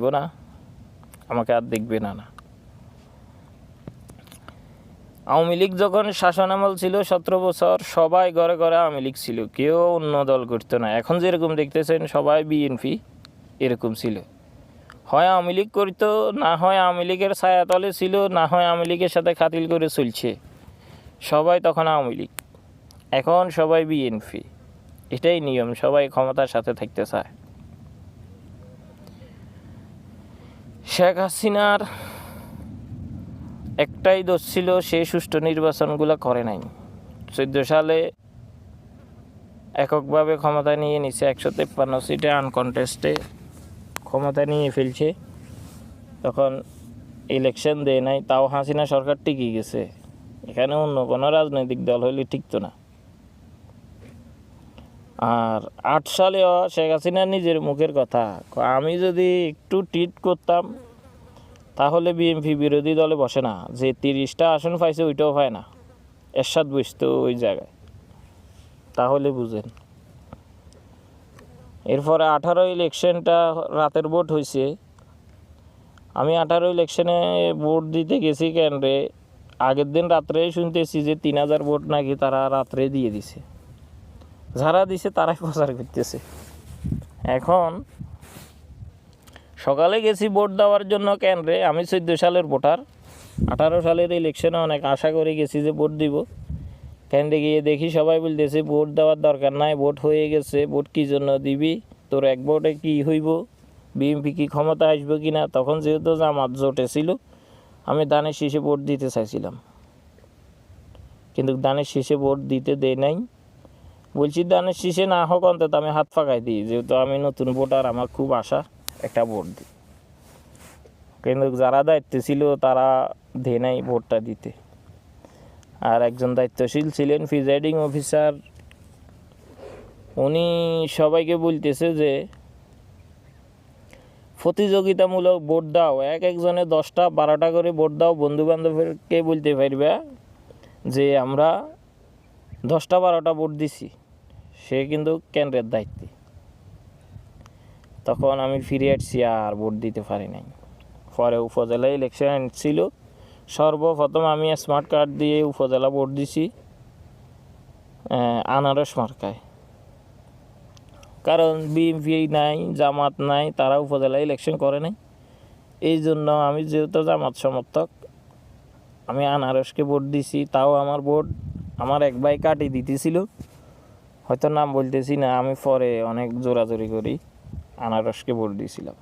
আসবো না, আমাকে আর দেখবে না। আওয়ামী লীগ যখন শাসনামল ছিল 17 বছর, সবাই ঘরে ঘরে আওয়ামী লীগ ছিল, কেউ অন্য দল করতো না। এখন যেরকম দেখতেছেন সবাই বিএনপি, এরকম ছিল। হয় আওয়ামী লীগ করতো, না হয় আওয়ামী লীগের ছায়াতলে ছিল, না হয় আওয়ামী লীগের সাথে খাতিল করে চলছে। সবাই তখন আওয়ামী লীগ, এখন সবাই বিএনপি। এটাই নিয়ম, সবাই ক্ষমতার সাথে থাকতে চায়। শেখ হাসিনার একটাই দোষ ছিল, সে সুষ্ঠু নির্বাচনগুলো করে নাই। 14 সালে এককভাবে ক্ষমতা নিয়ে নিছে, 153 সিটে আনকনটেস্টে ক্ষমতা নিয়ে ফেলছে। তখন ইলেকশন দেয় নাই, তাও হাসিনা সরকার টিকে গেছে। এখানে অন্য কোনো রাজনৈতিক দল হইলে টিকতো না। আর 8 সালেও শেখ হাসিনা নিজের মুখের কথা, আমি যদি একটু টিট করতাম তাহলে বিএনপি বিরোধী দলে বসে না। যে 30টা আসন পাইছে ওইটাও পায় না, এরশাদ বসতো ওই জায়গায়। তাহলে বুঝেন। এরপরে 18 ইলেকশনটা রাতের ভোট হয়েছে। আমি 18 ইলেকশনে ভোট দিতে গেছি কেন্দ্রে, আগের দিন রাত্রেই শুনতেছি যে 3000 ভোট নাকি তারা রাত্রে দিয়ে দিছে। যারা দিছে তারাই প্রচার করতেছে। এখন সকালে গেছি ভোট দেওয়ার জন্য কেন্দ্রে, আমি 14 সালের ভোটার। 18 সালের ইলেকশনে অনেক আশা করে গেছি যে ভোট দিব। কেন্দ্রে গিয়ে দেখি সবাই বলতেছে ভোট দেওয়ার দরকার নাই, ভোট হয়ে গেছে, ভোট কী জন্য দিবি, তোর এক ভোটে কী হইব, বিএনপি কি ক্ষমতা আসবে কি না। তখন যেহেতু জামাত জোটে ছিল, আমি ধানের শীষে ভোট দিতে চাইছিলাম, কিন্তু ধানের শীষে ভোট দিতে দেয় নাই। বলছি ধানের শীষে না হোক, অন্তত আমি হাত ফাঁকাই দিই, যেহেতু আমি নতুন ভোটার, আমার খুব আশা একটা ভোট দিই। কিন্তু যারা দায়িত্বে ছিল তারা দেয় নাই ভোটটা দিতে। আর একজন দায়িত্বশীল ছিলেন প্রিজাইডিং অফিসার, উনি সবাইকে বলতেছে যে প্রতিযোগিতামূলক ভোট দাও, একজনে 10টা 12টা করে ভোট দাও, বন্ধুবান্ধবকে বলতে পারবে যে আমরা 10টা 12টা ভোট দিছি। সে কিন্তু কেন্দ্রের দায়িত্বে। তখন আমি ফিরে আসছি, আর ভোট দিতে পারি নাই। পরে উপজেলা ইলেকশন ছিল, সর্বপ্রথম আমি স্মার্ট কার্ড দিয়ে উপজেলা ভোট দিছি আনারস মার্কায়। কারণ বিএনপি নাই, জামাত নাই, তারা উপজেলা ইলেকশন করে নাই। এই জন্য আমি যেহেতু জামাত সমর্থক, আমি আনারসকে ভোট দিছি। তাও আমার ভোট আমার এক ভাই কাটি দিতেছিল, হয়তো নাম বলতেছি না, আমি পরে অনেক জোরাজোরি করি আনারসকে ভোট দিয়েছিলাম।